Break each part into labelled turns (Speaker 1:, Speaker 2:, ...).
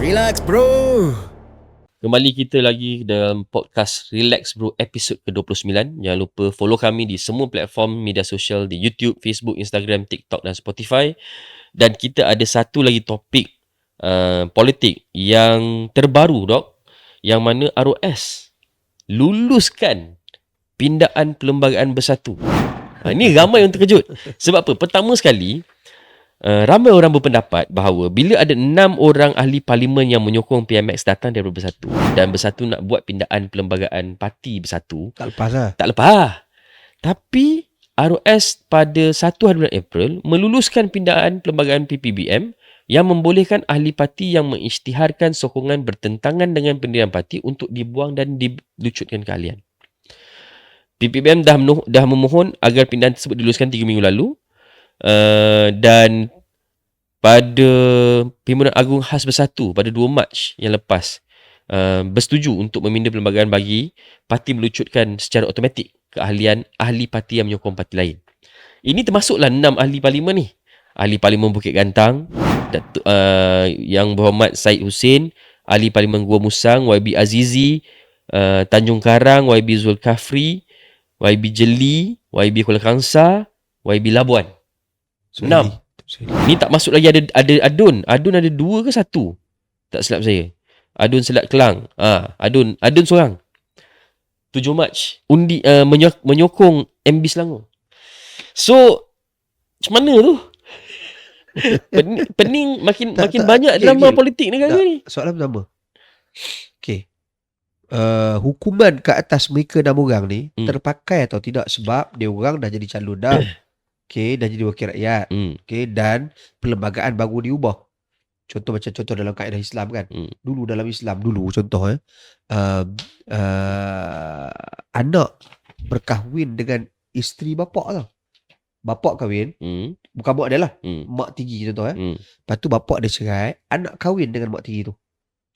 Speaker 1: Relax bro.
Speaker 2: Kembali kita lagi dalam podcast Relax Bro episod ke-29. Jangan lupa follow kami di semua platform media sosial di YouTube, Facebook, Instagram, TikTok dan Spotify. Dan kita ada satu lagi topik politik yang terbaru dok, yang mana ROS luluskan pindaan Perlembagaan Bersatu. Ini ramai yang terkejut. Sebab apa? Pertama sekali, ramai orang berpendapat bahawa bila ada 6 orang ahli parlimen yang menyokong PMX datang daripada Bersatu dan Bersatu nak buat pindaan Perlembagaan Parti Bersatu,
Speaker 3: Tak lepas lah.
Speaker 2: tak lepas. Tapi ROS pada 1 hari bulan April meluluskan pindaan Perlembagaan PPBM yang membolehkan ahli parti yang mengisytiharkan sokongan bertentangan dengan pendirian parti untuk dibuang dan dilucutkan ke ahlian. PPBM dah memohon agar pindaan tersebut diluluskan 3 minggu lalu. Dan pada Perhimpunan Agung Khas Bersatu pada 2 Mac yang lepas bersetuju untuk meminda perlembagaan bagi parti melucutkan secara automatik keahlian ahli parti yang menyokong parti lain. Ini termasuklah 6 ahli parlimen ni. Ahli Parlimen Bukit Gantang, Yang Berhormat Syed Hussein, Ahli Parlimen Gua Musang, YB Azizi, Tanjung Karang, YB Zulkafli, YB Jeli, YB Kuala Kangsar, YB Labuan. 6. Ni tak masuk lagi ada Adun. Adun ada 2 ke 1? Tak silap saya. Adun Selat Kelang. Adun seorang. 7 Mac undi menyokong MB Selangor. So macam mana tu? Pening makin banyak drama politik negara ni.
Speaker 3: Soalan pertama. Okay. Hukuman ke atas mereka 6 orang ni terpakai atau tidak sebab dia orang dah jadi calon dah. Okay, dah jadi wakil rakyat. Okay, dan perlembagaan baru diubah. Contoh dalam kaedah Islam kan. Dulu dalam Islam contoh anak berkahwin dengan isteri bapak tau. Bapak kahwin, bukan mak dia lah. Mak tiri contoh Lepas tu bapak dia cerai, anak kahwin dengan mak tiri tu.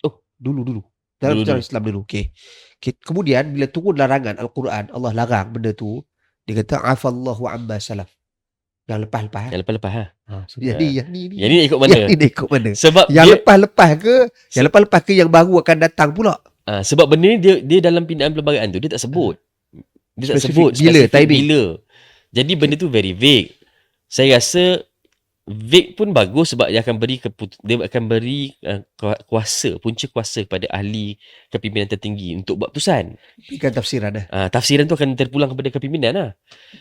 Speaker 2: Oh,
Speaker 3: dulu. Dalam sejarah Islam dulu. Okay. Kemudian bila turun larangan Al-Quran, Allah larang benda tu, dia kata afallahu amma salaf. Yang lepas-lepas So jadi yang ni
Speaker 2: ikut mana?
Speaker 3: Yang ni ikut mana?
Speaker 2: Sebab
Speaker 3: yang lepas-lepas ke yang baru akan datang pula?
Speaker 2: Sebab benda ni dia dalam pindaan perlembagaan tu dia tak sebut. Dia tak sebut
Speaker 3: bila timing.
Speaker 2: Bila. Jadi benda tu very vague. Saya rasa vague pun bagus sebab dia akan beri kuasa, punca kuasa kepada ahli kepimpinan tertinggi untuk buat keputusan.
Speaker 3: Bukan tafsiran
Speaker 2: tafsiran tu akan terpulang kepada kepimpinan lah.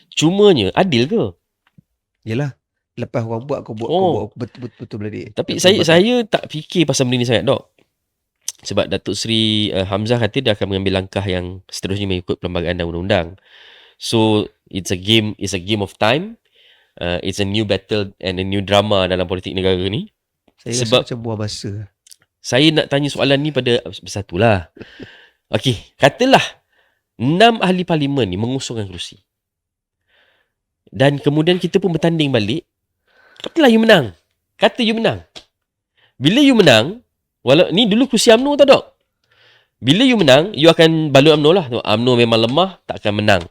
Speaker 2: Cumanya adil ke?
Speaker 3: Yelah, lepas orang buat kau buat betul-betul balik.
Speaker 2: Tapi saya tak fikir pasal benda ni sangat dok. Sebab Datuk Seri Hamzah kata dia akan mengambil langkah yang seterusnya mengikut perlembagaan dan undang-undang. So it's a game of time. It's a new battle and a new drama dalam politik negara ni.
Speaker 3: Saya
Speaker 2: sebab
Speaker 3: rasa macam buang masa.
Speaker 2: Saya nak tanya soalan ni pada Bersatu lah. Okey, katalah 6 ahli parlimen ni mengusungkan kerusi. Dan kemudian kita pun bertanding balik. Katalah you menang. Bila you menang, ni dulu kerusi UMNO tau dok. Bila you menang, you akan balut UMNO lah. UMNO memang lemah, tak akan menang.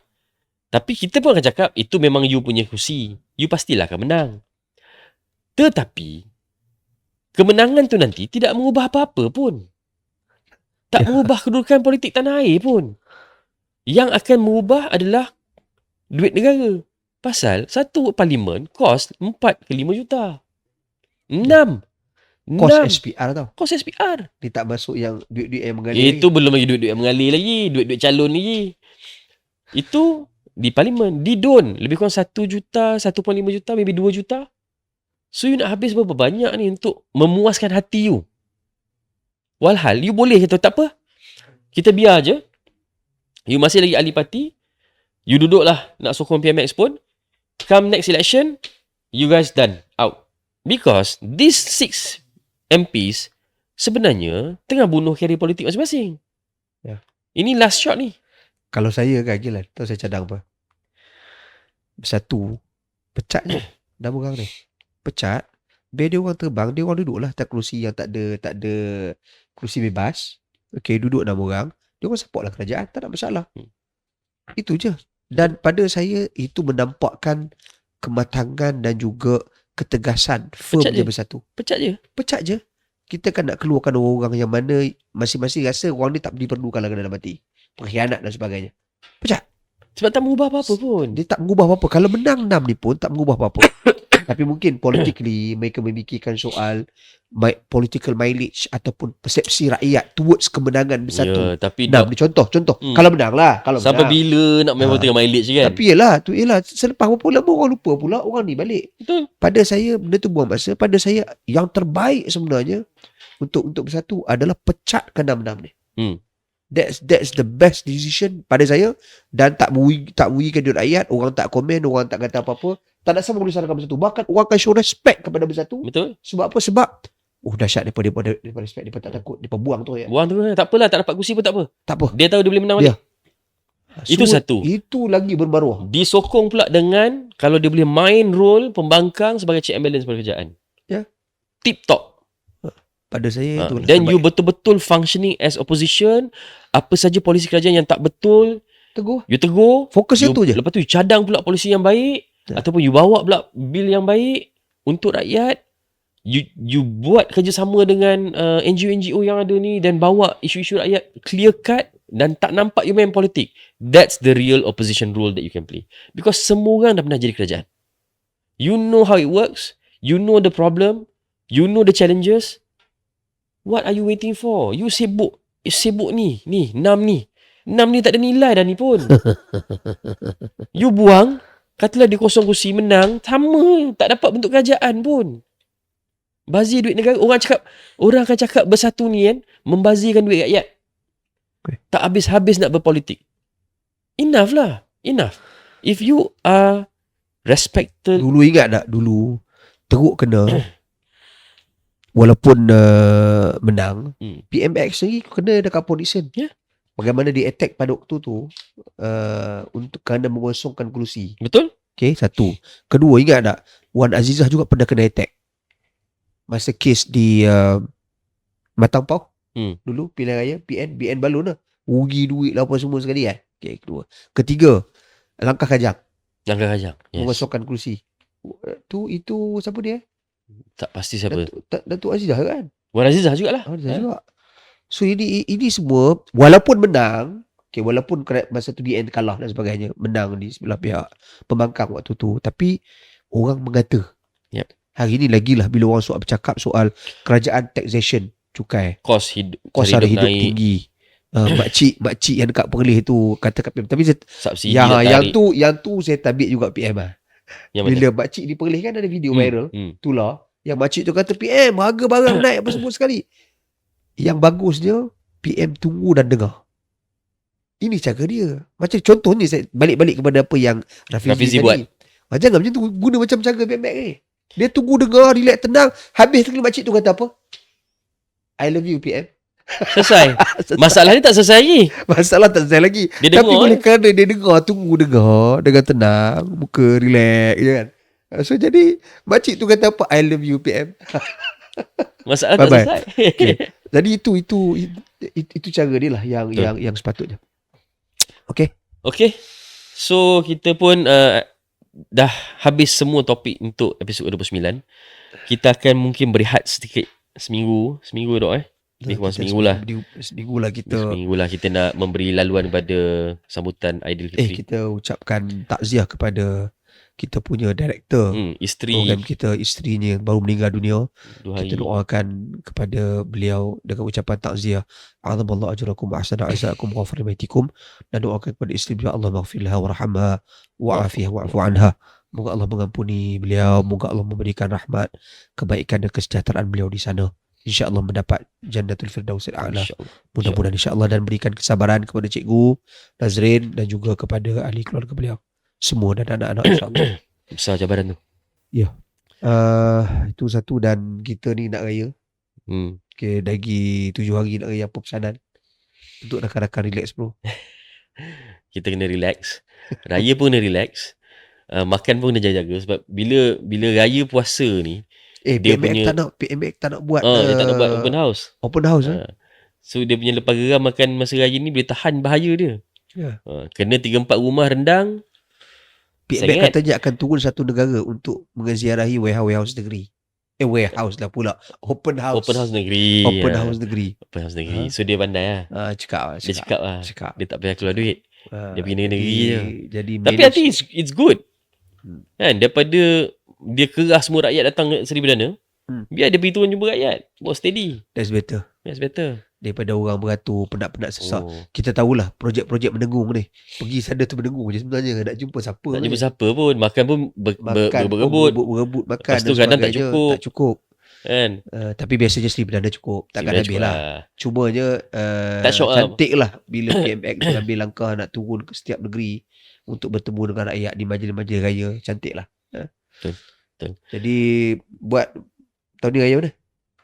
Speaker 2: Tapi kita pun akan cakap, itu memang you punya kerusi. You pastilah akan menang. Tetapi, kemenangan tu nanti tidak mengubah apa-apa pun. Tak mengubah kedudukan politik tanah air pun. Yang akan mengubah adalah duit negara. Pasal satu parlimen kos 4 ke 5 juta. 6.
Speaker 3: Kos SPR tau.
Speaker 2: Kos SPR.
Speaker 3: Dia tak masuk yang duit-duit yang mengalir.
Speaker 2: Itu belum lagi duit-duit yang mengalir lagi. Duit-duit calon lagi. Itu di parlimen. Di DUN. Lebih kurang 1 juta, 1.5 juta, maybe 2 juta. So you nak habis berapa banyak ni untuk memuaskan hati you. Walhal you boleh kata tak apa. Kita biar je. You masih lagi ahli parti. You duduklah nak sokong PMX pun. Come next election, you guys done out. Because these 6 MPs sebenarnya tengah bunuh karier politik masing-masing.
Speaker 3: Ya.
Speaker 2: Ini last shot ni.
Speaker 3: Kalau saya kan gila, tahu saya cadang apa? Bersatu, pecat je. 6 orang ni. Pecat, biar dia orang terbang, dia orang duduk lah atas kerusi yang tak ada kerusi bebas. Okay, duduk 6 orang. Dia orang support lah kerajaan, tak ada masalah. Itu je. Dan pada saya itu menampakkan kematangan dan juga ketegasan firm dia Bersatu.
Speaker 2: Pecat je.
Speaker 3: kita kan nak keluarkan orang yang mana masing-masing rasa orang ni tak diperlukan lagi dalam hati. Pengkhianat dan sebagainya. Pecat.
Speaker 2: Sebab tak mengubah apa-apa pun.
Speaker 3: Dia tak mengubah apa-apa. Kalau menang 6 ni pun tak mengubah apa-apa. Tapi mungkin politically mereka memikirkan soal political mileage ataupun persepsi rakyat towards kemenangan bersatu.
Speaker 2: Ya, tapi
Speaker 3: 6 ni contoh. Kalau menang lah. Kalau
Speaker 2: sampai
Speaker 3: menang.
Speaker 2: bila nak main politik mileage kan?
Speaker 3: Tapi yelah, selepas berapa lama orang lupa pula orang ni balik.
Speaker 2: Betul.
Speaker 3: Pada saya benda tu buang masa. Pada saya yang terbaik sebenarnya untuk bersatu adalah pecatkan 6 ni. That's the best decision pada saya, dan tak merugikan duit rakyat. Orang tak komen, orang tak kata apa-apa, tak nak sama boleh salahkan bersatu. Bahkan orang akan show respect kepada bersatu.
Speaker 2: Betul.
Speaker 3: Sebab apa? Sebab dahsyat daripada respect, daripada tak takut, daripada buang tu ya.
Speaker 2: Buang tu tak apalah, tak dapat kursi pun tak apa.
Speaker 3: Tak apa.
Speaker 2: Dia tahu dia boleh menang balik. Itu satu.
Speaker 3: Itu lagi bermaruah.
Speaker 2: Disokong pula dengan kalau dia boleh main role pembangkang sebagai check and balance pada kerajaan.
Speaker 3: Ya.
Speaker 2: Tip top.
Speaker 3: Pada saya itu.
Speaker 2: Then you betul-betul functioning as opposition. Apa saja polisi kerajaan yang tak betul,
Speaker 3: tegur.
Speaker 2: you tegur.
Speaker 3: Fokus itu je.
Speaker 2: Lepas tu you cadang pula polisi yang baik. Ataupun you bawa pula bil yang baik untuk rakyat. You buat kerjasama dengan NGO-NGO yang ada ni, dan bawa isu-isu rakyat clear cut, dan tak nampak you main politik. That's the real opposition role that you can play. Because semua orang dah pernah jadi kerajaan. You know how it works. You know the problem. You know the challenges. What are you waiting for? You sibuk ni 6 ni. 6 ni tak ada nilai dah ni pun. You buang, katalah dia kosong kursi menang, sama, tak dapat bentuk kerajaan pun. Bazir duit negara. Orang akan cakap bersatu ni kan, membazirkan duit rakyat. Tak habis-habis nak berpolitik. Enough lah. If you are respected.
Speaker 3: Dulu ingat tak? Dulu teruk kena walaupun menang, PMX lagi kena dekat Nixon.
Speaker 2: Yeah.
Speaker 3: Bagaimana dia attack pada waktu tu untuk kerana mengosongkan kerusi.
Speaker 2: Betul?
Speaker 3: Okay, satu. Kedua, ingat tak? Wan Azizah juga pernah kena attack. Masa kes di Matang Pau. Dulu pilihan raya BN balon lah. Rugi duit lah apa semua sekali kan. Okay, kedua. Ketiga, Langkah Kajang.
Speaker 2: Yes.
Speaker 3: Mengosongkan kerusi. Itu siapa dia?
Speaker 2: Tak pasti siapa.
Speaker 3: Datuk Azizah kan?
Speaker 2: Wan Azizah jugalah.
Speaker 3: Juga. So ini semua walaupun menang, walaupun masa tu BN kalah dan sebagainya, menang di sebelah pihak pembangkang waktu tu, tapi orang mengata.
Speaker 2: Yep.
Speaker 3: Hari ni lagilah bila orang bercakap soal kerajaan taxation, cukai.
Speaker 2: Kos
Speaker 3: harga hidup tinggi. Makcik yang dekat Perlis tu kata kat PM. Tapi
Speaker 2: subsidi
Speaker 3: yang tu saya tabik juga PM lah. Bila
Speaker 2: betul?
Speaker 3: makcik di Perlis kan ada video viral. Itulah yang makcik tu kata PM harga barang naik apa semua sekali. Yang bagusnya PM tunggu dan dengar. Ini cara dia. Macam contohnya saya balik-balik kepada apa yang Rafizi
Speaker 2: buat.
Speaker 3: Jangan macam tu, guna macam cara PM ni. Dia tunggu dengar, relax, tenang. Habis sekali makcik tu kata apa? I love you PM.
Speaker 2: Selesai. Masalah ni tak selesai lagi.
Speaker 3: Masalah tak selesai lagi.
Speaker 2: Dia
Speaker 3: tapi boleh kerana dia dengar, tunggu dengar dengan tenang, muka relax je kan. So jadi makcik tu kata apa? I love you PM.
Speaker 2: Masalah tak selesai.
Speaker 3: Okay. Jadi itu cara dia lah yang sepatutnya. Okay.
Speaker 2: So kita pun dah habis semua topik untuk episod 29. Kita akan mungkin berehat sedikit seminggu dok lebih kurang seminggu lah kita nak memberi laluan kepada sambutan Aidilfitri.
Speaker 3: Kita ucapkan takziah kepada kita punya director, program kita, isterinya yang baru meninggal dunia. Kita doakan kepada beliau dengan ucapan takziah. Azamallahu ajrakum wa ahsana azaakum wa ghafara baitikum, dan doakan kepada isteri beliau, Allah maghfirlaha warhamha wa'afiha wa'fu anha. Moga Allah mengampuni beliau, moga Allah memberikan rahmat, kebaikan dan kesejahteraan beliau di sana. InsyaAllah mendapat Jannatul Firdausil A'la. Mudah-mudahan insyaAllah, dan berikan kesabaran kepada Cikgu Nazrin dan juga kepada ahli keluarga beliau semua dan anak-anak insyaAllah.
Speaker 2: Besar cabaran tu.
Speaker 3: Ya. Itu satu, dan kita ni nak raya. Okay, lagi 7 hari nak raya. Apa pesanan untuk rakan-rakan relax bro?
Speaker 2: Kita kena relax. Raya pun kena relax. Makan pun kena jaga-jaga. Sebab bila raya puasa ni, dia punya
Speaker 3: PMX tak nak buat
Speaker 2: dia tak nak buat open house. So dia punya lepas geram makan masa raya ni boleh tahan bahaya dia. Kena 3-4 rumah rendang.
Speaker 3: PMX katanya akan turun satu negara untuk mengeziarahi warehouse negeri. Warehouse lah pula. Open house.
Speaker 2: Open house negeri.
Speaker 3: Open house negeri.
Speaker 2: Open house negeri. So dia pandai lah.
Speaker 3: Cakap
Speaker 2: Dia cakap lah. Dia tak payah keluar duit. Dia pergi negeri je.
Speaker 3: Jadi
Speaker 2: Tapi I think it's good. Kan, daripada dia kerah semua rakyat datang ke Seri Perdana, biar dia pergi turun jumpa rakyat. Buat steady.
Speaker 3: That's better.
Speaker 2: That's better.
Speaker 3: Daripada orang beratur, penat-penat sesak.
Speaker 2: Oh.
Speaker 3: Kita tahulah projek-projek mendengung ni. Pergi sana tu mendengung je sebenarnya. Nak jumpa siapa
Speaker 2: Nak
Speaker 3: ni.
Speaker 2: jumpa siapa pun. Makan pun
Speaker 3: Makan
Speaker 2: berebut.
Speaker 3: berebut makan.
Speaker 2: Lepas tu
Speaker 3: dan
Speaker 2: kadang tak
Speaker 3: sebagainya.
Speaker 2: cukup.
Speaker 3: Tak cukup.
Speaker 2: Kan?
Speaker 3: Tapi biasanya Seri Perdana cukup. Takkan habis lah. Cumanya
Speaker 2: Tak syok lah.
Speaker 3: cantik lah bila PMX mengambil langkah nak turun ke setiap negeri untuk bertemu dengan rakyat di majlis-majlis raya. Cantik lah.
Speaker 2: Betul.
Speaker 3: Jadi buat tahun ni raya mana?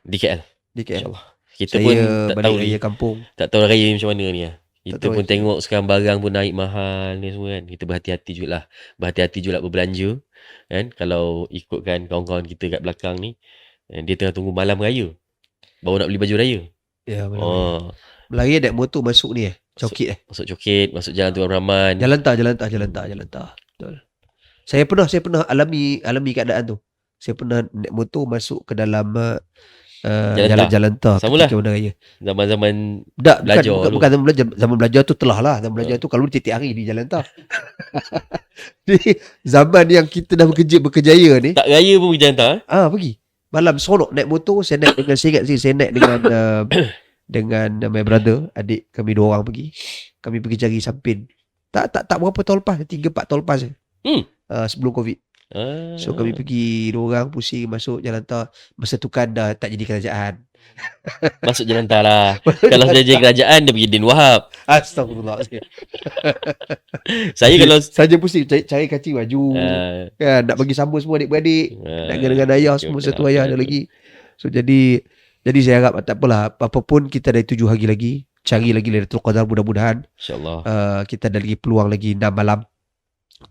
Speaker 2: Di KL.
Speaker 3: Di KL.
Speaker 2: InsyaAllah. Kita
Speaker 3: Saya
Speaker 2: pun tak
Speaker 3: balik
Speaker 2: tahu
Speaker 3: raya
Speaker 2: ni.
Speaker 3: kampung.
Speaker 2: Tak tahu raya macam mana ni lah. Kita
Speaker 3: tahu
Speaker 2: pun
Speaker 3: raya.
Speaker 2: tengok sekarang barang pun naik mahal ni semua kan. Kita berhati-hati jugalah. Berhati-hati jugalah berbelanja. Kan? Kalau ikutkan kawan-kawan kita kat belakang ni, dia tengah tunggu malam raya. Baru nak beli baju raya.
Speaker 3: Ya, benar.
Speaker 2: Oh,
Speaker 3: Berlari naik motor masuk ni Cokit
Speaker 2: masuk Cokit, masuk Jalan Tuan Rahman.
Speaker 3: Jalan tar. Betul. Saya pernah alami keadaan tu. Saya pernah naik motor masuk ke dalam jalan tar
Speaker 2: Samalah.
Speaker 3: ketika Bandar Raya.
Speaker 2: Zaman-zaman
Speaker 3: Bukan zaman belajar. Zaman belajar tu telah lah. Zaman belajar tu kalau tiap hari di jalan tar. Jadi zaman yang kita dah berkejaya ni.
Speaker 2: tak raya pun pergi jalan tak?
Speaker 3: Pergi. Malam seronok naik motor. Saya naik dengan, saya ingat saya naik dengan dengan my brother, adik kami 2 orang pergi. Kami pergi cari sampin. Tak berapa tahun lepas, 3-4 tahun lepas je. Sebelum Covid. So kami pergi 2 orang pusing masuk jalan tar. Masa tu kan dah tak jadi kerajaan.
Speaker 2: Masuk jalan tak lah. Kalau saya jadi kerajaan, dia pergi Din Wahab.
Speaker 3: Astagfirullah.
Speaker 2: Saya kalau
Speaker 3: saja pusing cari kancing baju. Kan nak bagi sambung semua adik-beradik. Nak dengan ayah semua
Speaker 2: okay,
Speaker 3: satu ayah ada lagi. So jadi saya harap tak apalah, apa pun kita ada 7 hari lagi. Cari lagi Lailatul Qadar, mudah-mudahan.
Speaker 2: InsyaAllah.
Speaker 3: Kita ada lagi peluang lagi 6 malam.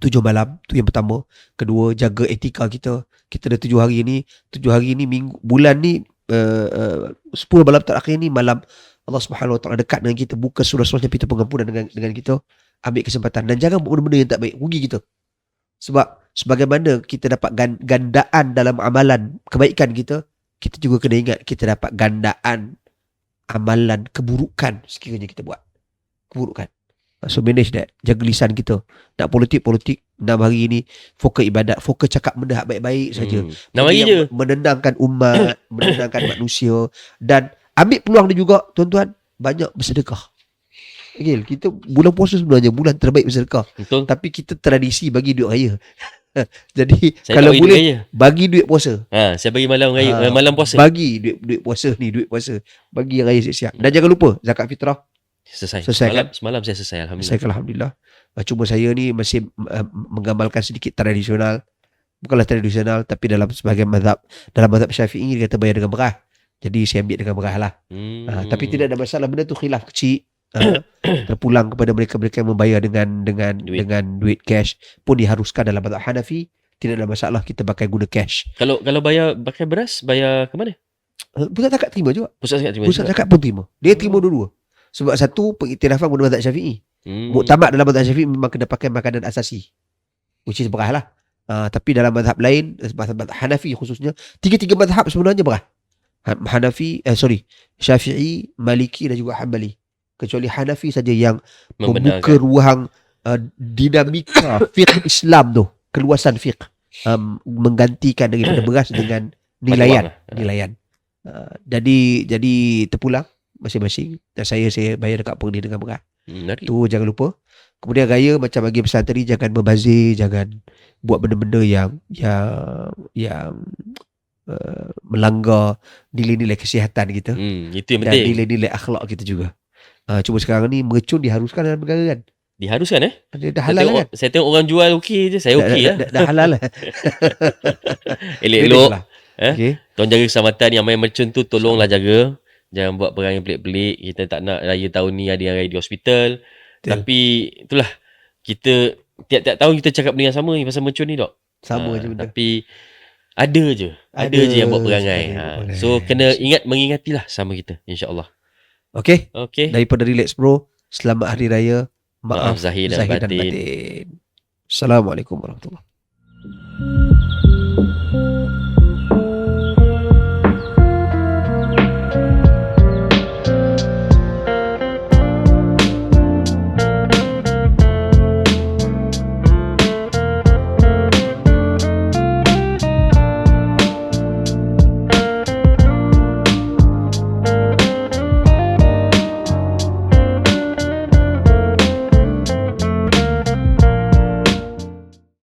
Speaker 3: 7 malam. Tu yang pertama. Kedua, jaga etika kita. Kita ada 7 hari ni. 7 hari ni bulan ni 10 malam terakhir ni malam Allah Subhanahu Wa Taala dekat dengan kita, buka surah-surahnya pintu pengampunan dengan kita. Ambil kesempatan dan jangan buat benda yang tak baik, rugi kita. Sebab sebagaimana kita dapat gandaan dalam amalan kebaikan kita juga kena ingat kita dapat gandaan amalan keburukan sekiranya kita buat keburukan. So manage that. Jaga lisan kita. Nak politik 6 hari ni fokus ibadat, fokus cakap benda baik-baik saja.
Speaker 2: 6 hari je.
Speaker 3: Menenangkan umat, menenangkan manusia, dan ambil peluang dia juga tuan-tuan, banyak bersedekah. Okay, kita bulan puasa sebenarnya bulan terbaik bersedekah.
Speaker 2: Betul.
Speaker 3: Tapi kita tradisi bagi duit raya. Jadi
Speaker 2: saya
Speaker 3: kalau
Speaker 2: bagi
Speaker 3: boleh
Speaker 2: duit
Speaker 3: bagi duit puasa.
Speaker 2: Saya bagi malam raya, malam puasa.
Speaker 3: Bagi duit puasa ni, duit puasa. Bagi yang raya siap-siap. Dan jangan lupa zakat fitrah.
Speaker 2: Selesai semalam saya selesai, alhamdulillah.
Speaker 3: Alhamdulillah. Cuma saya ni masih menggambarkan sedikit tradisional. Bukanlah tradisional, tapi dalam sebahagian mazhab, dalam mazhab Syafi'i dia kata bayar dengan berah. Jadi saya ambil dengan berah lah. Tapi tidak ada masalah, benda tu khilaf kecil. Terpulang kepada mereka-mereka yang membayar dengan duit cash pun diharuskan dalam mazhab Hanafi. Tidak ada masalah kita pakai guna cash.
Speaker 2: Kalau bayar pakai beras, bayar ke mana?
Speaker 3: Pusat zakat terima juga.
Speaker 2: Pusat zakat terima.
Speaker 3: Pusat zakat pun terima. Dia terima dua-dua. Sebab satu, pengiktirafan guna mazhab Syafi'i. Muktamad dalam mazhab Syafi'i memang kena pakai makanan asasi, which is berah lah. Tapi dalam mazhab lain, mazhab Hanafi khususnya, 3 mazhab sebenarnya berah. Syafi'i, Maliki dan juga Hanbali. Kecuali Hanafi saja yang membuka ruang dinamika fiqh Islam tu, keluasan fiqh, menggantikan daripada beras dengan nilaian. Jadi terpulang masing-masing. Dan saya bayar dekat pengdi dengan beras. Tu jangan lupa. Kemudian raya macam bagi pesan tadi, jangan membazir, jangan buat benda-benda yang melanggar nilai-nilai kesihatan kita.
Speaker 2: Itu yang penting.
Speaker 3: Dan nilai-nilai akhlak kita juga. Cuma sekarang ni mercun diharuskan dalam negara kan.
Speaker 2: Diharuskan
Speaker 3: Dah halal kan.
Speaker 2: Saya tengok orang jual okey je. Saya okey lah.
Speaker 3: Dah halal lah.
Speaker 2: Elok-elok.
Speaker 3: Okay.
Speaker 2: Tolong jaga keselamatan. Yang main merchant tu tolonglah jaga. Jangan buat perang yang pelik-pelik. Kita tak nak raya tahun ni ada yang raya di hospital. Tapi itulah, kita tiap-tiap tahun kita cakap benda yang sama ni pasal mercun ni, Dok.
Speaker 3: Sama je benda.
Speaker 2: Tapi ada je yang buat perangai. So kena mengingatilah sama kita, insya-Allah.
Speaker 3: Okay.
Speaker 2: Daripada
Speaker 3: Relax Bro, selamat hari raya.
Speaker 2: Maaf Zahir dan Batin.
Speaker 3: Assalamualaikum warahmatullahi